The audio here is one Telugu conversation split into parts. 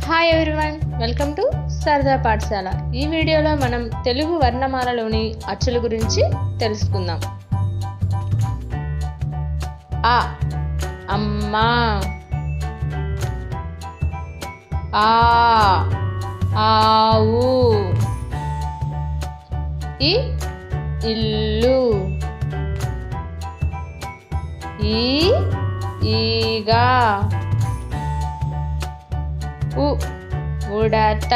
హాయ్ ఎవ్రీవన్, వెల్కమ్ టు సరదా పాఠశాల. ఈ వీడియోలో మనం తెలుగు వర్ణమాలలోని అచ్చుల గురించి తెలుసుకుందాం. ఆ అమ్మ, ఆ ఆవు, ఈ ఇల్లు, ఈ ఈగ, ఉడత,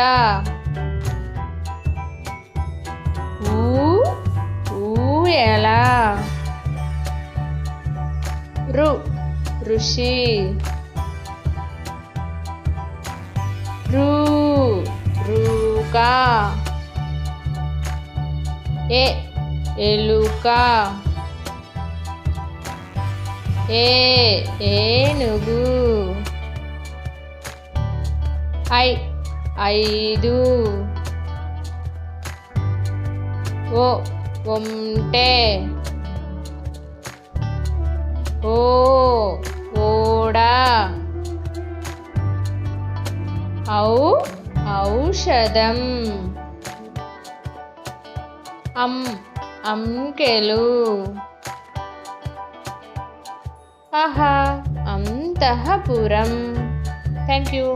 ఊయల, ఋషి, రూక, ఎలుక, ఏనుగు, ఐదు, ఒంటె, ఓడ, ఔషధం, అంకెలు, అంతఃపురం. Thank you.